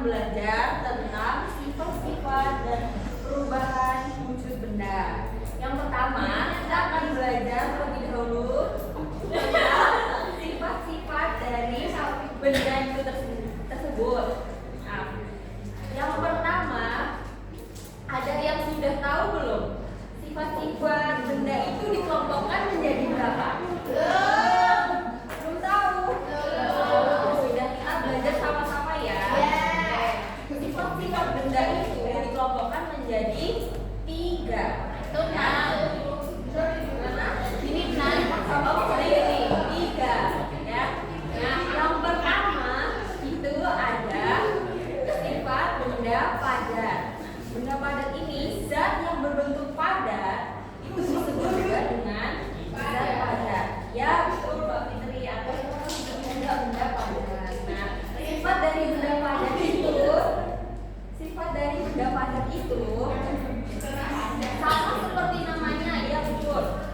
belajar tentang sifat-sifat dan perubahan wujud benda. Yang pertama, kita akan belajar terlebih dahulu tentang sifat-sifat dari benda itu tersebut. Nah, yang pertama, ada yang sudah tahu belum? Sifat-sifat benda itu dikelompokkan menjadi berapa? Belum tahu? Sudah, kita belajar sama-sama ya. Sifat-sifat benda itu dikelompokkan menjadi 3. Ini benar. Oh, ini 3 ya. Nah, yang pertama itu ada sifat benda padat. Benda padat ini zat yang berbentuk padat itu disebut juga dengan zat padat. Ya, betul Mbak Fitri, atau benda padat. Nah, sifat dari benda padat itu sama seperti namanya, ya betul.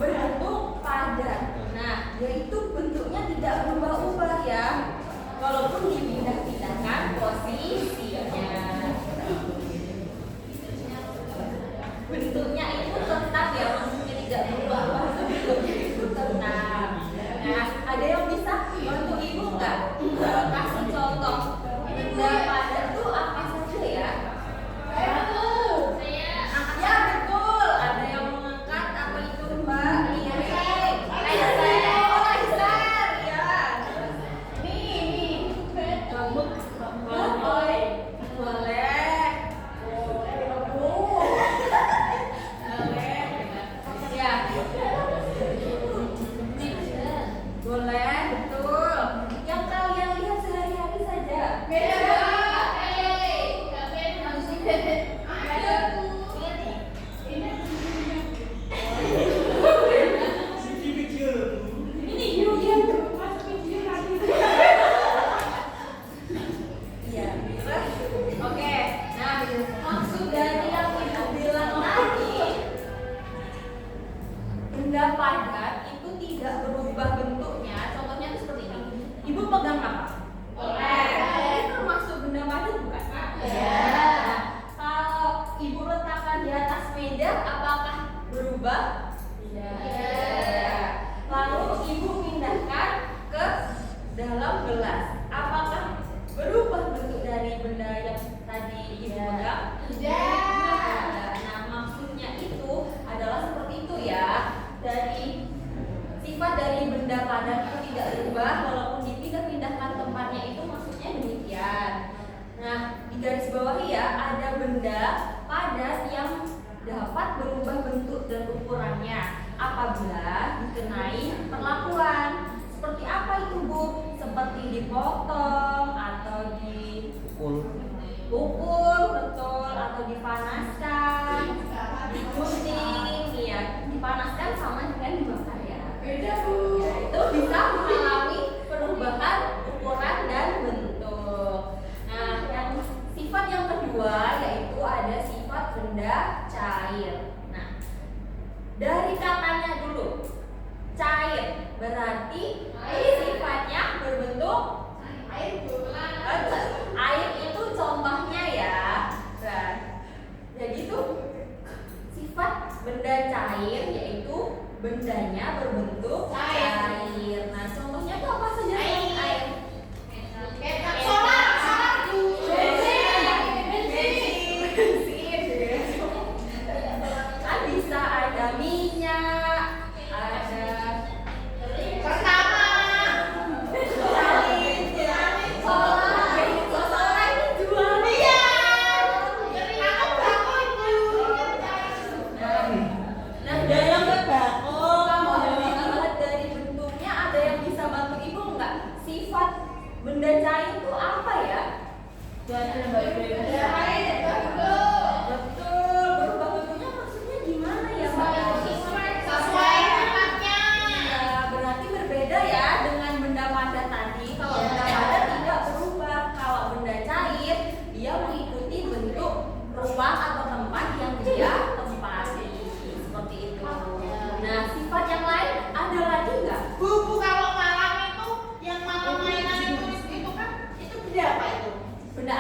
Berbentuk padat. Nah, yaitu bentuknya tidak berubah-ubah ya. Walaupun dipindah-pindahkan posisinya. Bentuknya itu tetap ya, maksudnya tidak berubah, bentuknya itu tetap. Nah, ada yang bisa bantu ibu nggak? Kasih contoh benda padat itu apa saja ya? Ya betul. Ada yang mengangkat apa itu Mbak? Laser. Oh, laser ya. Ini. Boleh. Boleh, betul. Yang kalian lihat sehari-hari saja. Ini dia iya, oke. Nah, maksud dari yang ibu bilang tadi, benda padat itu tidak berubah bentuknya. Contohnya itu seperti ini. Ibu pegang apa? Ini termasuk benda padat bukan? Nah, kalau ibu letakkan di atas meja, apakah berubah? Lalu ibu pindahkan ke dalam gelas, apakah berubah bentuk dari benda yang tadi ibu pegang? Nah, maksudnya itu adalah seperti itu ya. Dari sifat dari benda padat itu tidak berubah walaupun dipindah-pindahkan tempatnya, itu maksudnya demikian. Nah, di garis bawahi ya, ada benda padat yang dapat berubah bentuk dan ukurannya apabila dikenai perlakuan. Seperti apa itu Bu? Seperti dipotong atau dipukul, betul, atau dipanaskan, digunting, ya. Dipanaskan sama dengan dibakar ya. Beda Bu. Ya, itu bisa mengalami perubahan ukuran dan bentuk. Nah, yang sifat yang kedua yaitu ada sifat benda cair. Nah, dari katanya dulu, cair berarti sifatnya berbentuk air itu contohnya ya. Nah, jadi itu sifat benda cair yaitu bendanya berbentuk cair. Nah, contohnya itu apa saja? Air. Kan bisa ada minyak, ada benda cair itu apa ya? Betul, berubah bentuknya maksudnya gimana ya Mbak? Sesuai tempatnya. Ya, berarti berbeda ya dengan benda padat tadi. Kalau benda padat tidak berubah, kalau benda cair dia mengikuti bentuk ruang atau tempat yang dia tempati. Seperti itu. Nah, sifat yang lain ada lagi nggak? Bu, kalau malam itu yang mama mainan itu kan itu benda apa itu? Benda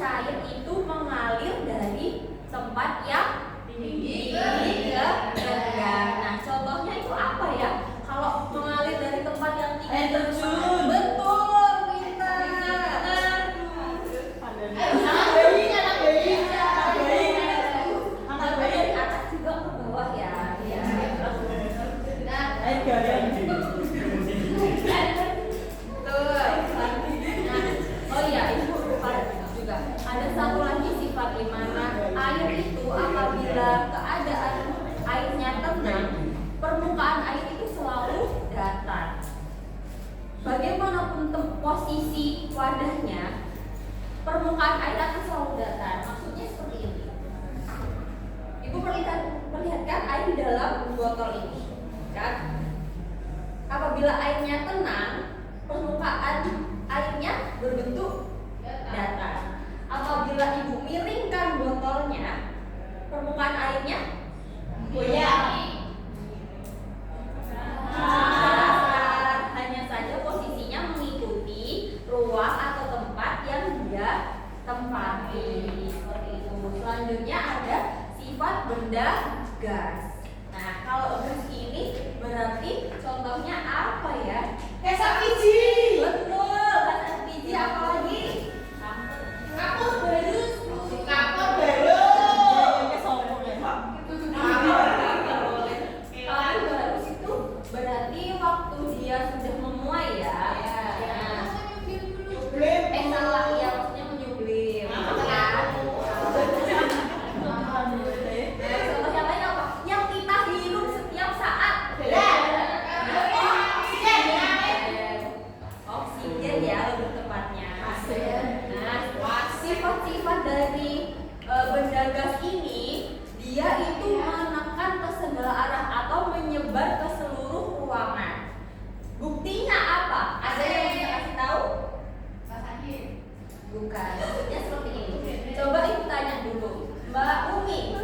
cair itu mengalir dari tempat yang tinggi ke rendah. Nah, contohnya itu apa ya? Kalau mengalir dari tempat yang tinggi ke rendah, betul, pintar. Anak bayi dari atas juga ke bawah ya. Nah, oh iya, ibu lupa juga. Ada satu lagi sifat di mana air itu apabila keadaan airnya tenang, permukaan air itu selalu datar. Bagaimanapun posisi wadahnya, permukaan air akan selalu datar. Maksudnya seperti ini. Ibu perlihatkan air di dalam botol ini, kan? Apabila airnya tenang, permukaan airnya berbentuk datar. Apabila ibu miringkan botolnya, permukaan airnya goyang. Hanya saja posisinya mengikuti ruang atau tempat yang dia tempati. Seperti itu. Selanjutnya ada sifat benda gas. Nah, kalau gas ini berarti contohnya apa ya? Gas LPG. Betul, gas LPG apalagi? Kapur barus. Kapur barus. Kapur barus itu berarti waktu dia sudah memuai ya. Salah ya, maksudnya menyublim. Contoh yang lain apa? Yang kita hirup setiap saat. Oksigen ya lebih tepatnya. Nah, sifat-sifat dari benda gas ini, dia itu menekan ke segala arah atau menyebar ke seluruh ruangan. Buktinya apa? Ada yang bisa kasih tahu? Bukan. Maksudnya seperti ini. Coba ibu tanya dulu, Mbak Umi.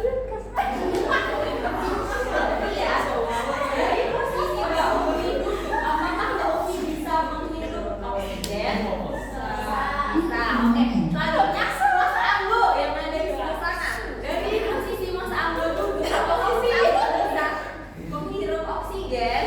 Iya. Dari posisi Mbak Umi, apakah Mbak Umi bisa menghirup oksigen? Bisa. Oke. Selanjutnya Mas Anggo yang ada di sebelah sana. Dari posisi Mas Anggo dulu, apakah Mas Anggo bisa menghirup oksigen? Ya,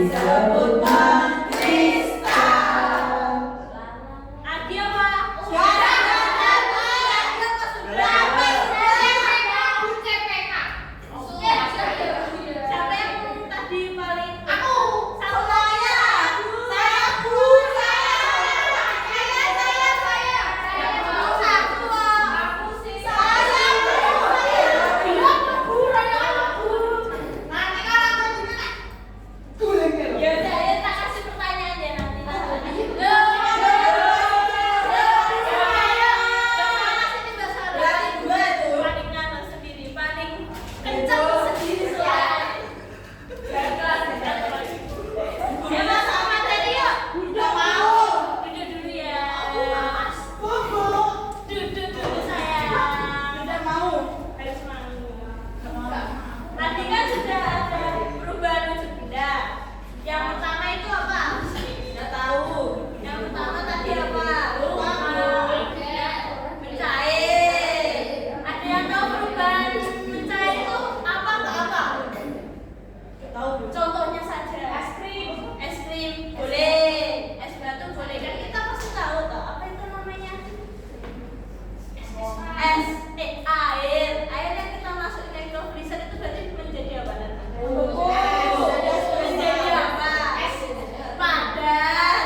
disebut mengkristal. Adi apa? Suara Siapa yang tadi paling aku. satu lagi? Aku sih. Ya udah, ya tak kasih pertanyaan ya nanti. Berarti dua itu. Paling nganu sendiri, paling kencang sendiri soalnya. Dari kelas kita terus. Ya Mas, sama tadi yuk. Udah mau. Duduk dulu ya. Bobo. Duduk dulu sayang. Udah mau. Harus malu. Tadi kan sudah ada perubahan wujud benda. Yang pertama itu apa? Udah tahu. Yang pertama tadi apa? Mencair. Ada yang tahu perubahan mencair itu apa ke apa? Tahu. Contohnya saja. Es krim boleh. Es batu boleh. Kan kita pasti tahu toh apa itu namanya? Air. Air yang kita masukin ke hidrofreezer itu berarti menjadi apa nanti? Menjadi apa? Padat.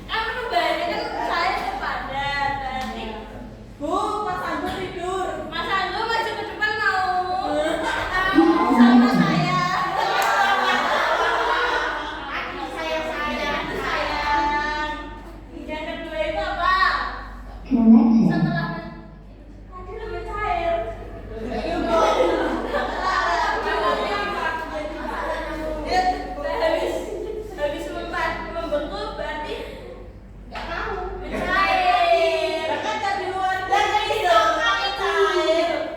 Kan perubahannya kan cair ke padat. Berarti Bu, Mas Anggun tidur. Mas Anggo maju ke depan mau sama saya. Sayang. Yang kedua itu apa? Setelah tadi udah mencair. Habis membentuk berarti mencair. Kan dari luar.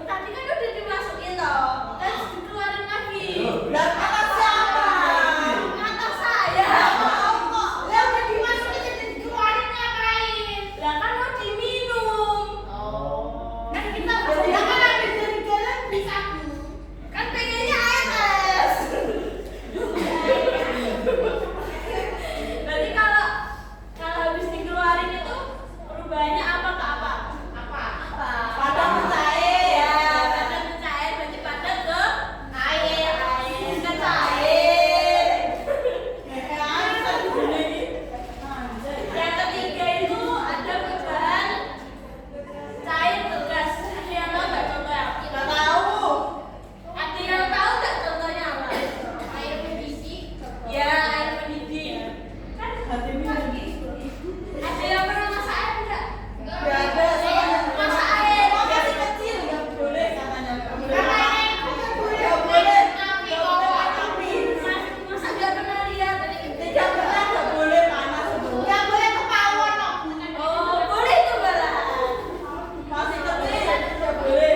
Tadi kan udah dimasukin toh, terus dikeluarin lagi. Lah kata siapa? Kata saya. Lah udah dimasukin jadi dikeluarin ngapain? Lah kan mau diminum. Kan kita Jadi kan habis dari jalan bisa. kan pengennya air es. Berarti kalau habis dikeluarin itu perubahannya apa ke apa? Padat mencair. Ya, padat mencair berarti padat ke air ke cair. Yang ketiga itu ada perubahan cair ke gas. Ada yang tahu nggak contohnya? Nggak tahu. Ada yang tahu nggak contohnya apa? Air mendidih. Ya, air mendidih. Kan Hati minum. ada yang pernah masak air nggak? Nggak ada. Masak air. Oh, masih kecil nggak boleh katanya. Nggak boleh. Nggak boleh. Api Nggak kok. boleh api. Masa nggak pernah lihat? Tidak pernah nggak boleh panas. Nggak boleh kepawon kok. Oh, boleh itu malah. Masih kecil nggak boleh.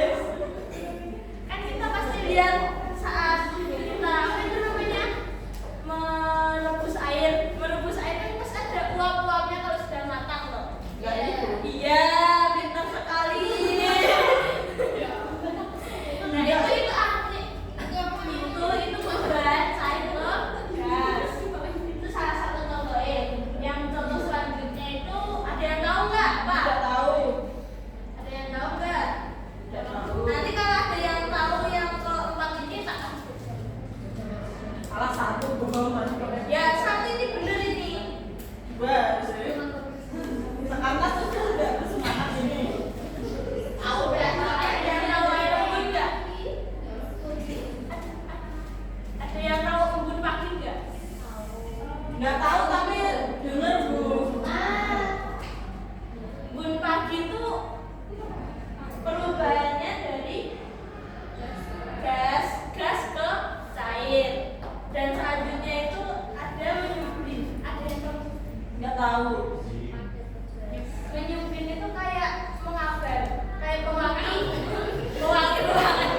Kan kita pasti lihat saat kita apa itu namanya merebus air kan pasti ada uap-uapnya kalau sudah matang loh. Nggak itu. Iya, pintar sekali. Nah itu arti itu perubahan cair ke gas. Itu salah satu contohnya. Yang contoh selanjutnya itu ada yang tahu nggak, Pak? Nggak tahu. Ada yang tahu nggak? Nggak tahu. Nanti kalau ada yang tahu yang keempat ini tak kasih. Salah satu bohong masih pakai. Ya satu ini bener ini. Dua. Sekarang tuh sudah semangat ini. Aku udah Ada yang tahu air embun nggak? Ada yang tahu embun pagi nggak? Nggak tahu tapi dengar Bu. Embun pagi itu perubahannya dari gas ke cair dan selanjutnya itu ada menyublim. Ada yang tahu? Nggak tahu. Menyublim itu kayak mengabar, kayak pewangi ruangan,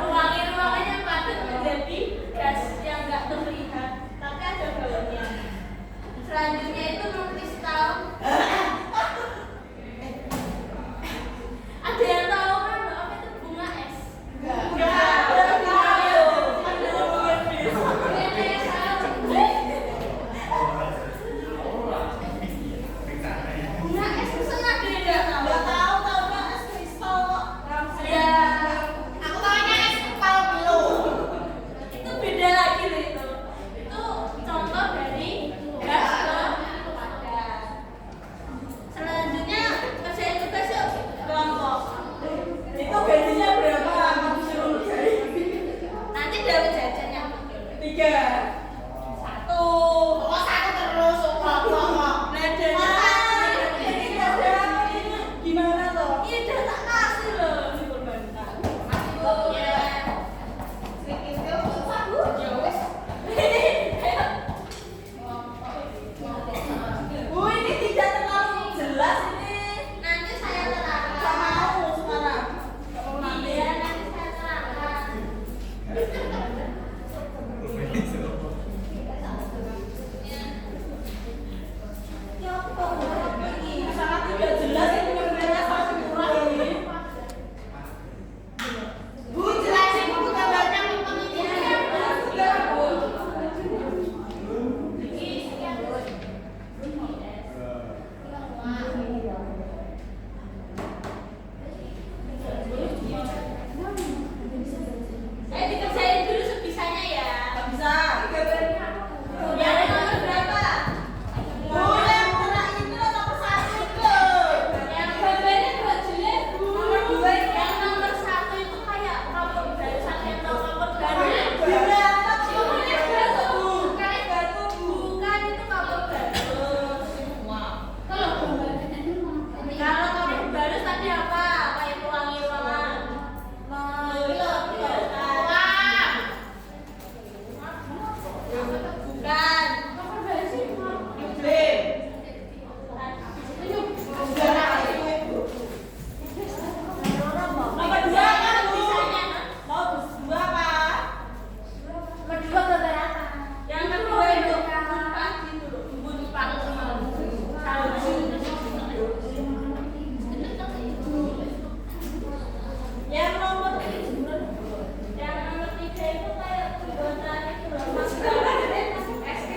pewangi ruangan yang padat menjadi gas yang nggak terlihat, tapi ada baunya. Selanjutnya itu mengkristal. Ada yang tahu kan apa itu bunga es? Nggak tahu. Bunga es Bukan. Yublim. Nomor 2 kan Bu? Mau 2 apa? Yang kedua itu kebun pagi dulu. Kebun pagi sama Yang nomor yang nomor 3 itu kayak kebun tadi itu loh. Mas Gawat, SK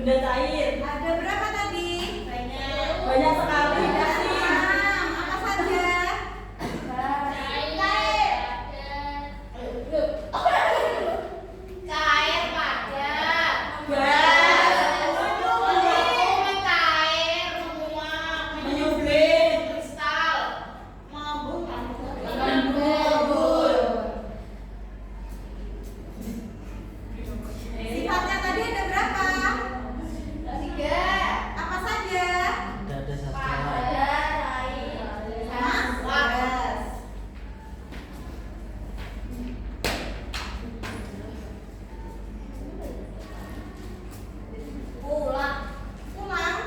Benda cair. Ada berapa tadi? Banyak sekali. Apa saja? Cair padat. Cair menguap. Menyublim. Kristal. Mengembul. Sifatnya tadi ada berapa? 3. Apa saja? Ada satu. Padat. Panas. Pulang. Pulang.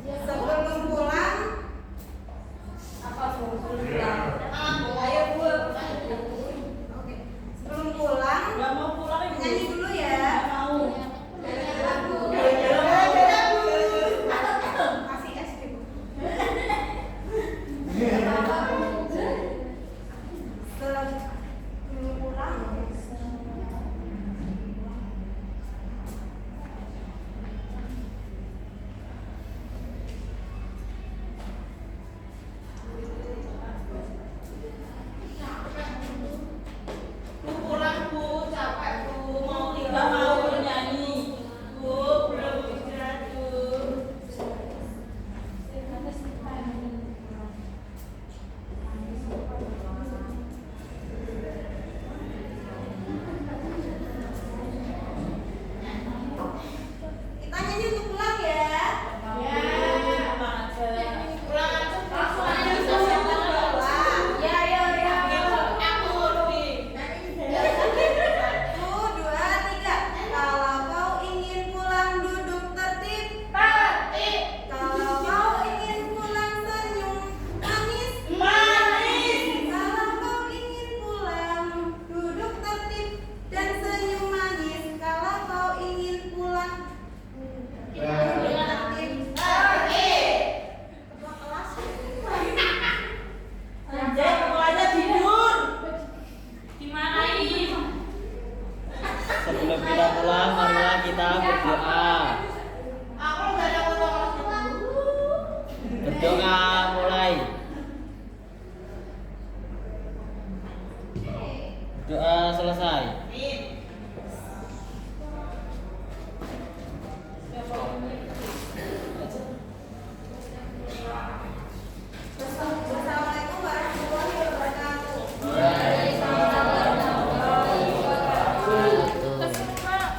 Sebelum pulang, Apa pulang? ayo Bu. Oke. Sebelum pulang, Nggak mau pulang ibu. nyanyi dulu ya. Nggak mau. Kasih es krim. Sebelum pulang, Bu pulang Bu, capek Bu. Nggak mau bernyanyi. Bu, belum istirahat Bu. kita nyanyi untuk pulang ya. Pulang aja. Pulang aja. Langsung aja selesai pulang. Ya, ya, ya. Aku lebih. 1, 2, 3. Kalau kau ingin pulang duduk tertib. Tertib. Kalau kau ingin pulang senyum manis. Manis. Kalau kau ingin pulang duduk tertib dan senyum manis. Kalau kau ingin pulang tertib. Ketua kelas. Anjay, aku aja tidur. Dimarahin. Sebelum kita pulang, marilah kita berdoa. Aku nggak ada orang. Berdoa.